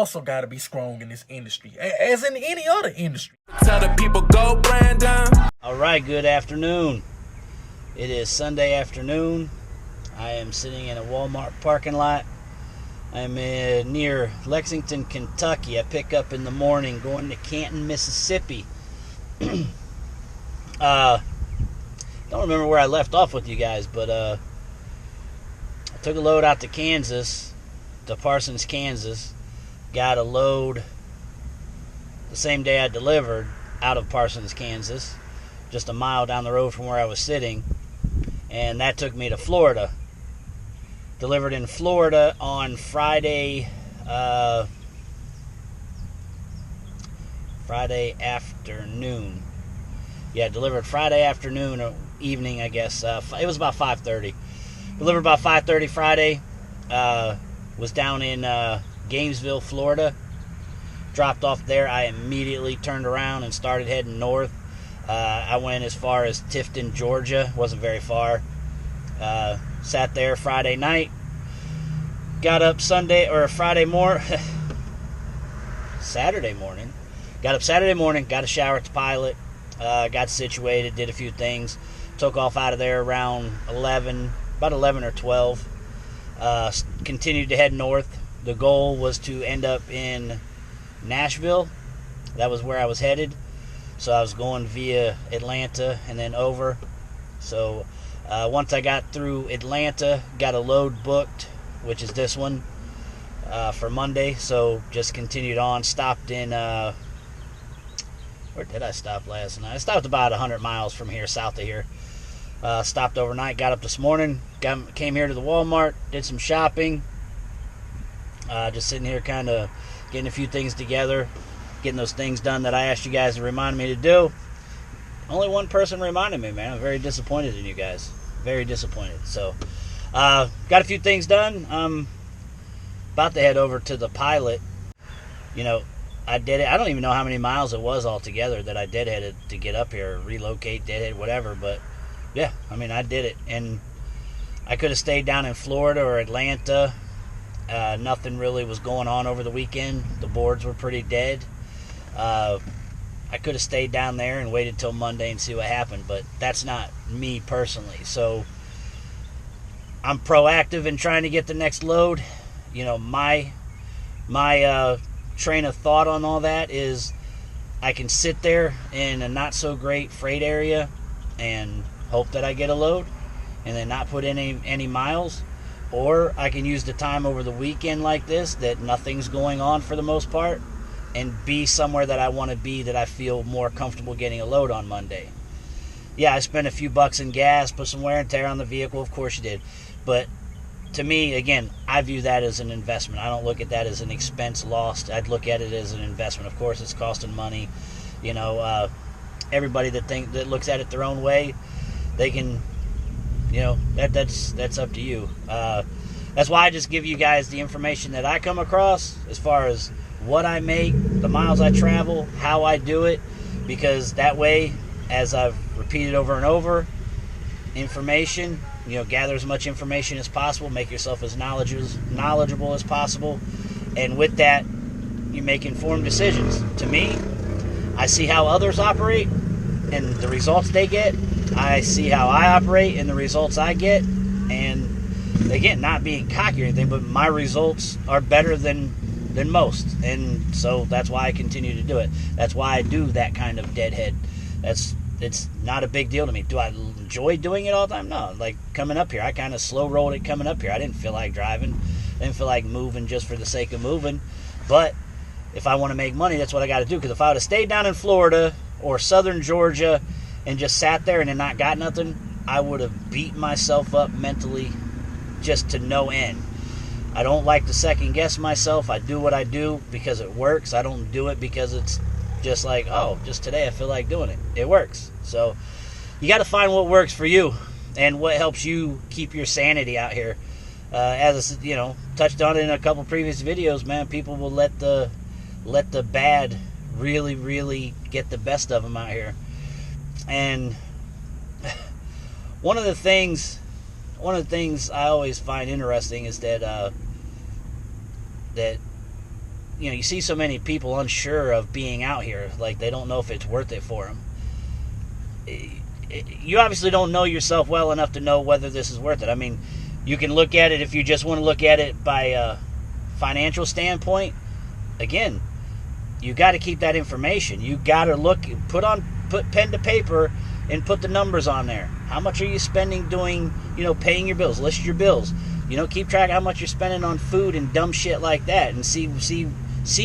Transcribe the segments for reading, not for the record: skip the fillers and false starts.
hustle got to be strong in this industry, as in any other industry. Tell the people go Brandon. All right, good afternoon. It is Sunday afternoon. I am sitting in a Walmart parking lot. I'm near Lexington, Kentucky. I pick up in the morning going to Canton, Mississippi. Don't remember where I left off with you guys, but I took a load out to Kansas, to Parsons, Kansas. Got a load the same day I delivered out of Parsons, Kansas, just a mile down the road from where I was sitting, and that took me to Florida. Delivered in Florida on Friday afternoon. Yeah, delivered Friday afternoon or evening, I guess. It was about 5:30. Delivered about 5:30 Friday. Was down in Gainesville, Florida. Dropped off there. I immediately turned around and started heading north. I went as far as Tifton, Georgia. Wasn't very far. Sat there Friday night. Got up Saturday morning. Got up Saturday morning. Got a shower at the pilot. Got situated. Did a few things. Took off out of there around about 11 or 12. Continued to head north. The goal was to end up in Nashville. That was where I was headed. So I was going via Atlanta and then over. So once I got through Atlanta, got a load booked, which is this one, for Monday. So just continued on. Stopped in, where did I stop last night? I stopped about 100 miles from here, south of here. Stopped overnight, got up this morning, came here to the Walmart, did some shopping. Just sitting here kind of getting a few things together, getting those things done that I asked you guys to remind me to do. Only one person reminded me, man. I'm very disappointed in you guys. Very disappointed. So, got a few things done. I'm about to head over to the pilot. You know, I did it. I don't even know how many miles it was altogether that I deadheaded to get up here, relocate, deadhead, whatever. But, yeah, I mean, I did it. And I could have stayed down in Florida or Atlanta. Nothing really was going on over the weekend. The boards were pretty dead. I could have stayed down there and waited till Monday and see what happened, but that's not me personally. So I'm proactive in trying to get the next load. You know, my train of thought on all that is I can sit there in a not so great freight area and hope that I get a load and then not put in any miles. Or I can use the time over the weekend like this, that nothing's going on for the most part, and be somewhere that I want to be, that I feel more comfortable getting a load on Monday. Yeah, I spent a few bucks in gas, put some wear and tear on the vehicle, of course you did. But to me, again, I view that as an investment. I don't look at that as an expense lost. I'd look at it as an investment. Of course, it's costing money. You know, everybody that looks at it their own way, they can... You know, that's up to you. That's why I just give you guys the information that I come across as far as what I make, the miles I travel, how I do it, because that way, as I've repeated over and over, information, you know, gather as much information as possible, make yourself as knowledgeable as possible, and with that, you make informed decisions. To me, I see how others operate and the results they get. I see how I operate and the results I get, and again, not being cocky or anything, but my results are better than most, and so that's why I continue to do it. That's why I do that kind of deadhead. It's not a big deal to me. Do I enjoy doing it all the time? No. Like coming up here, I kind of slow rolled it coming up here. I didn't feel like driving. I didn't feel like moving just for the sake of moving. But if I want to make money, that's what I got to do. Because if I would have stayed down in Florida or southern Georgia and just sat there and then not got nothing, I would have beat myself up mentally just to no end. I don't like to second guess myself. I do what I do because it works. I don't do it because it's just like, oh, just today I feel like doing it. It works. So you got to find what works for you and what helps you keep your sanity out here. As you know, touched on it in a couple previous videos, man, people will let the bad really, really get the best of them out here. And one of the things I always find interesting is that you see so many people unsure of being out here, like they don't know if it's worth it for them. You obviously don't know yourself well enough to know whether this is worth it. I mean, you can look at it if you just want to look at it by a financial standpoint. Again, you got to keep that information. You got to put pen to paper and put the numbers on there. How much are you spending doing, paying your bills? List your bills. Keep track of how much you're spending on food and dumb shit like that, and see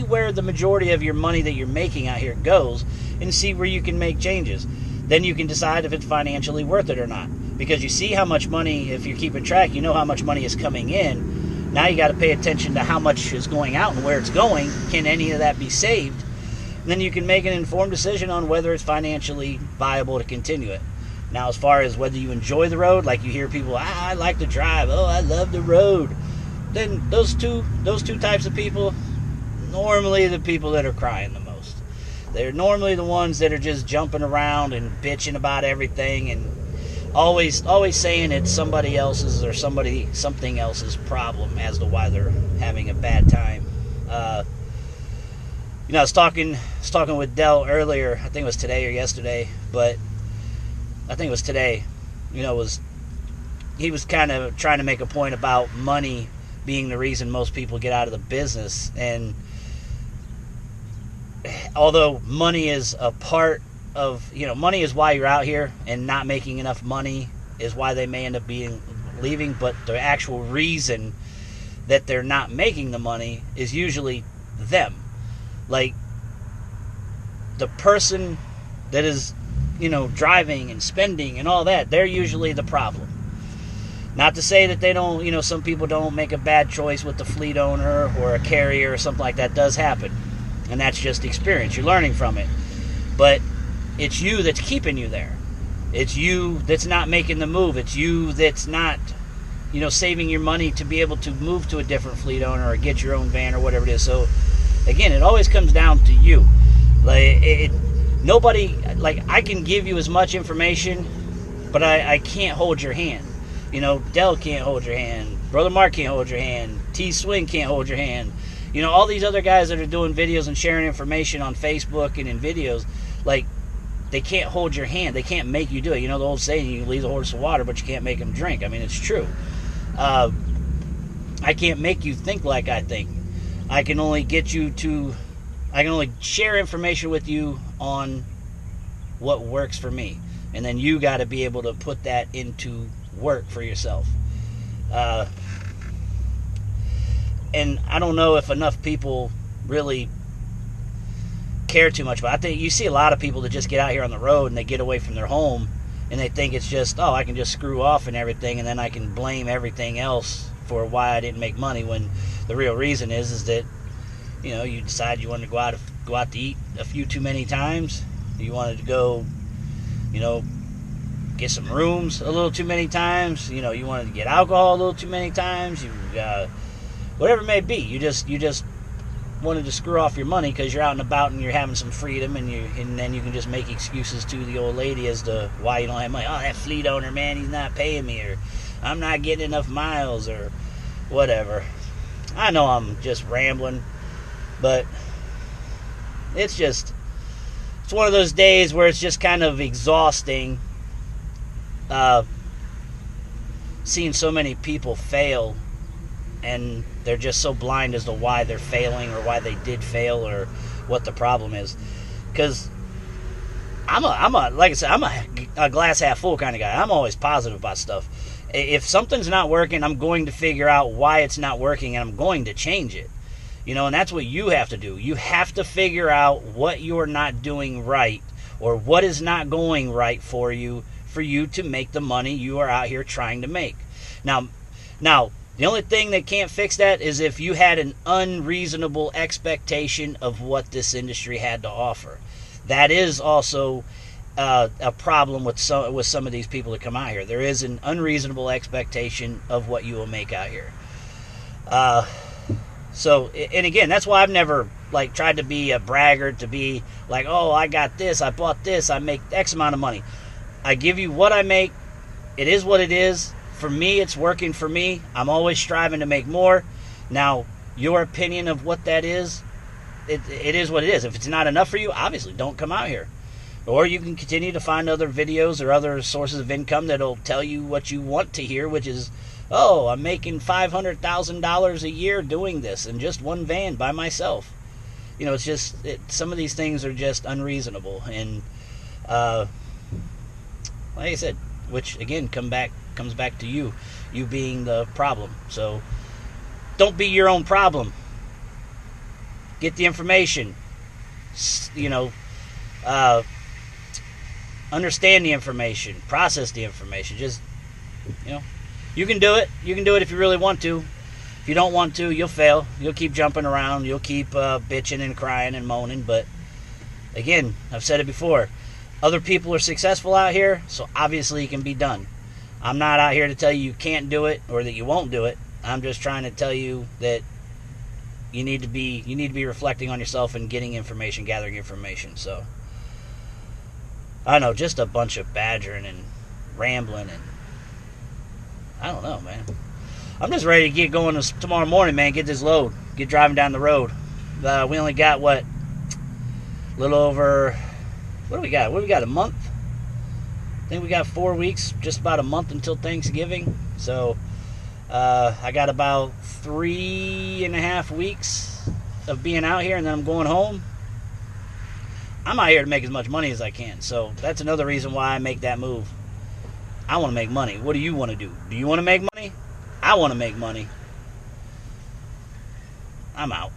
where the majority of your money that you're making out here goes, and see where you can make changes. Then you can decide if it's financially worth it or not. Because you see how much money, if you're keeping track, you know how much money is coming in. Now you got to pay attention to how much is going out and where it's going. Can any of that be saved? And then you can make an informed decision on whether it's financially viable to continue it. Now, as far as whether you enjoy the road, like you hear people, I like to drive, I love the road. Then those two types of people, normally the people that are crying the most. They're normally the ones that are just jumping around and bitching about everything and always saying it's somebody else's or something else's problem as to why they're having a bad time. I was talking with Dell earlier. I think it was today or yesterday, but I think it was today. He was kind of trying to make a point about money being the reason most people get out of the business. And although money is a part of, money is why you're out here, and not making enough money is why they may end up leaving, but the actual reason that they're not making the money is usually them. Like, the person that is, driving and spending and all that, they're usually the problem. Not to say that they don't, some people don't make a bad choice with the fleet owner or a carrier or something like that. Does happen. And that's just experience. You're learning from it. But it's you that's keeping you there. It's you that's not making the move. It's you that's not, saving your money to be able to move to a different fleet owner or get your own van or whatever it is. So, again, it always comes down to you. Like, nobody, like, I can give you as much information, but I can't hold your hand. Dell can't hold your hand. Brother Mark can't hold your hand. T-Swing can't hold your hand. All these other guys that are doing videos and sharing information on Facebook and in videos, like, they can't hold your hand. They can't make you do it. The old saying, you lead the horse to water, but you can't make him drink. I mean, it's true. I can't make you think like I think. I can only share information with you on what works for me. And then you got to be able to put that into work for yourself. And I don't know if enough people really care too much, but I think you see a lot of people that just get out here on the road and they get away from their home and they think it's just, I can just screw off and everything, and then I can blame everything else for why I didn't make money, when the real reason is that you decide you wanted to go out to eat a few too many times. You wanted to go get some rooms a little too many times. You wanted to get alcohol a little too many times. Whatever it may be, you just wanted to screw off your money because you're out and about and you're having some freedom, and then you can just make excuses to the old lady as to why you don't have money. That fleet owner, man, he's not paying me, or I'm not getting enough miles, or whatever. I know I'm just rambling, but it's one of those days where it's just kind of exhausting seeing so many people fail, and they're just so blind as to why they're failing or why they did fail or what the problem is. Because like I said, I'm a glass half full kind of guy. I'm always positive about stuff. If something's not working, I'm going to figure out why it's not working, and I'm going to change it. And that's what you have to do. You have to figure out what you're not doing right, or what is not going right for you to make the money you are out here trying to make. Now, the only thing that can't fix that is if you had an unreasonable expectation of what this industry had to offer. That is also a problem with some of these people that come out here. There is an unreasonable expectation of what you will make out here. So, and again, that's why I've never tried to be a braggart, to be like, I got this, I bought this, I make X amount of money. I give you what I make. It is what it is. For me, it's working for me. I'm always striving to make more. Now, your opinion of what that is it is what it is. If it's not enough for you, obviously don't come out here. Or you can continue to find other videos or other sources of income that'll tell you what you want to hear, which is, oh, I'm making $500,000 a year doing this in just one van by myself. You know, it's just, some of these things are just unreasonable. And like I said, which again comes back to you being the problem. So don't be your own problem. Get the information. You know, understand the information, process the information. Just, you know, you can do it. You can do it if you really want to. If you don't want to, you'll fail. You'll keep jumping around. You'll keep bitching and crying and moaning. But again, I've said it before. Other people are successful out here, so obviously it can be done. I'm not out here to tell you can't do it or that you won't do it. I'm just trying to tell you that you need to be reflecting on yourself and getting information, gathering information. So I don't know, just a bunch of badgering and rambling, and I don't know, man. I'm just ready to get going tomorrow morning, man. Get this load, get driving down the road. We only got a little over. What do we got? What do we got? A month? I think we got 4 weeks, just about a month until Thanksgiving. So I got about 3.5 weeks of being out here, and then I'm going home. I'm out here to make as much money as I can. So that's another reason why I make that move. I want to make money. What do you want to do? Do you want to make money? I want to make money. I'm out.